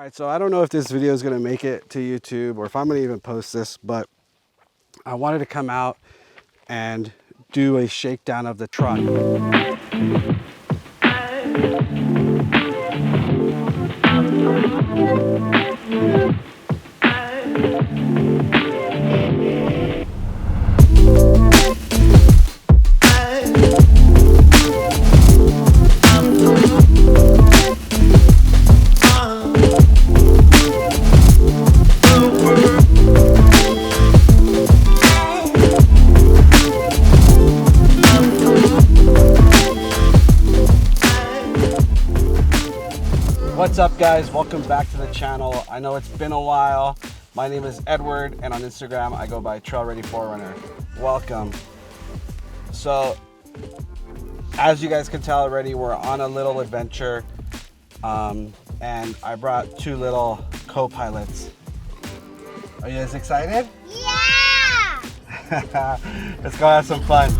Alright, so I don't know if this video is going to make it to YouTube or if I'm going to even post this, but I wanted to come out and do a shakedown of the truck. What's up, guys? Welcome back to the channel. I know it's been a while. My name is Edward, and on Instagram I go by Trail Ready Forerunner. Welcome. So as you guys can tell already, we're on a little adventure, and I brought two little co-pilots. Are you guys excited? Yeah! Let's go have some fun.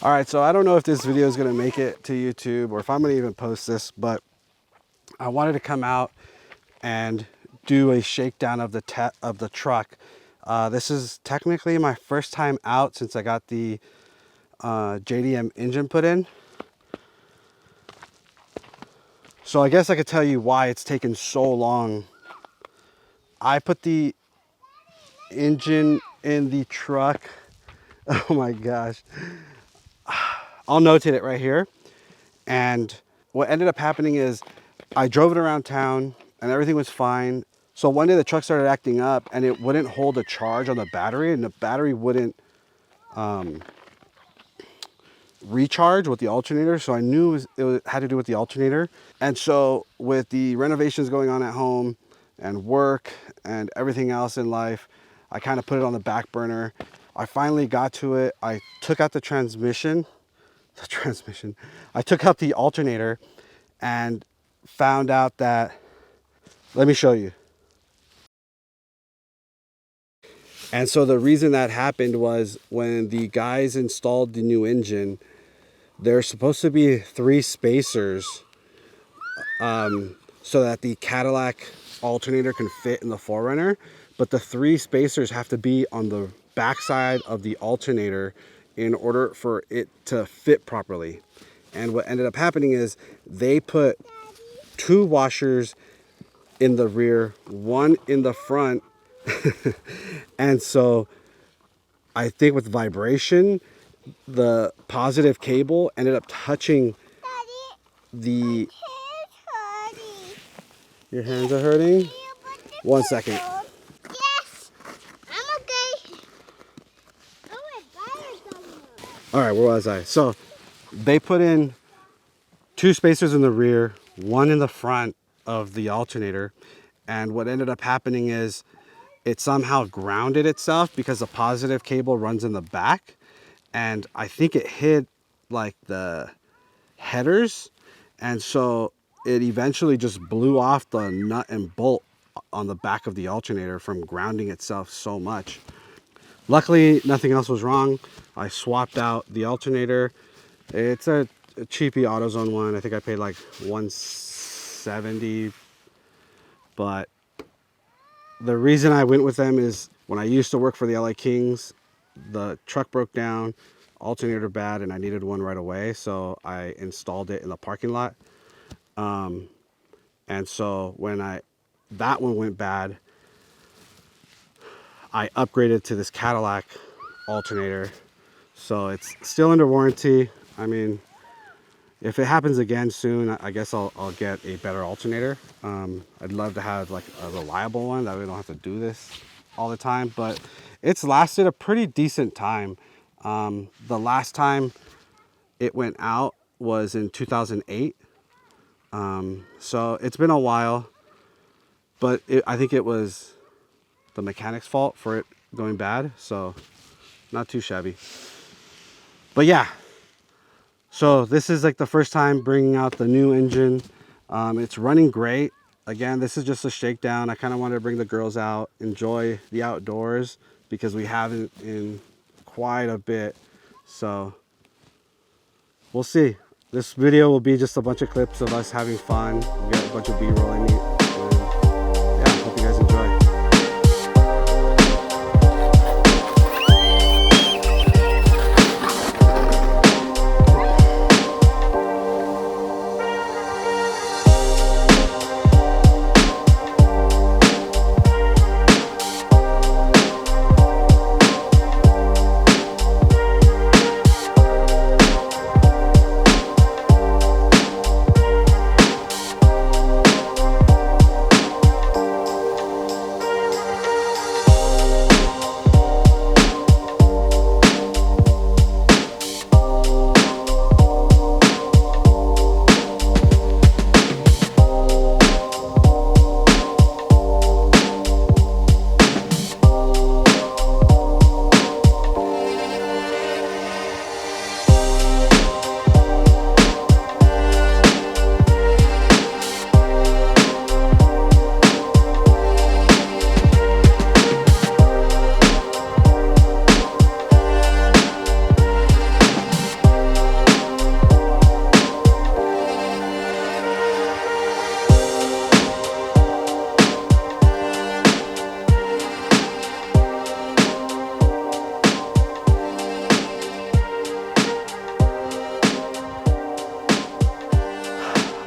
All right, so I don't know if this video is going to make it to YouTube or if I'm going to even post this, but I wanted to come out and do a shakedown of the truck. This is technically my first time out since I got the JDM engine put in. So I guess I could tell you why it's taken so long. I put the engine in the truck. Oh my gosh. I'll notate it right here. And what ended up happening is I drove it around town and everything was fine. So one day the truck started acting up and it wouldn't hold a charge on the battery, and the battery wouldn't recharge with the alternator. So I knew it had to do with the alternator. And so with the renovations going on at home and work and everything else in life, I kind of put it on the back burner. I finally got to it. I took out the transmission. I took out the alternator and found out that, let me show you. And so the reason that happened was when the guys installed the new engine, there's supposed to be 3 spacers so that the Cadillac alternator can fit in the Forerunner, but the 3 spacers have to be on the backside of the alternator in order for it to fit properly. And what ended up happening is they put 2 washers in the rear, 1 in the front. And so I think with vibration, the positive cable ended up touching the... Your hands are hurting? 1 second. Yes! I'm okay. All right, where was I? So they put in 2 spacers in the rear, 1 in the front of the alternator. And what ended up happening is it somehow grounded itself because the positive cable runs in the back. And I think it hit like the headers. And so it eventually just blew off the nut and bolt on the back of the alternator from grounding itself so much. Luckily, nothing else was wrong. I swapped out the alternator. It's a cheapy AutoZone one. I think I paid like $170. But the reason I went with them is when I used to work for the LA Kings, the truck broke down, alternator bad, and I needed one right away. So I installed it in the parking lot. And so when that one went bad, I upgraded to this Cadillac alternator. So it's still under warranty. I mean, if it happens again soon, I guess I'll get a better alternator. I'd love to have like a reliable one that we don't have to do this all the time, but it's lasted a pretty decent time. The last time it went out was in 2008. So it's been a while, but I think it was the mechanic's fault for it going bad. So not too shabby, but yeah. So this is like the first time bringing out the new engine. It's running great. Again, this is just a shakedown. I kind of wanted to bring the girls out, enjoy the outdoors, because we haven't in quite a bit. So we'll see. This video will be just a bunch of clips of us having fun. We got a bunch of B-roll in it. And yeah, hope you guys enjoy.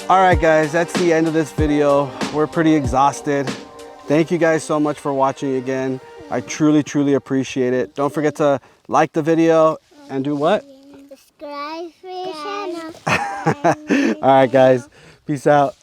All right, guys, that's the end of this video. We're pretty exhausted. Thank you guys so much for watching again. I truly, truly appreciate it. Don't forget to like the video and do what? Subscribe for your channel. All right, guys, peace out.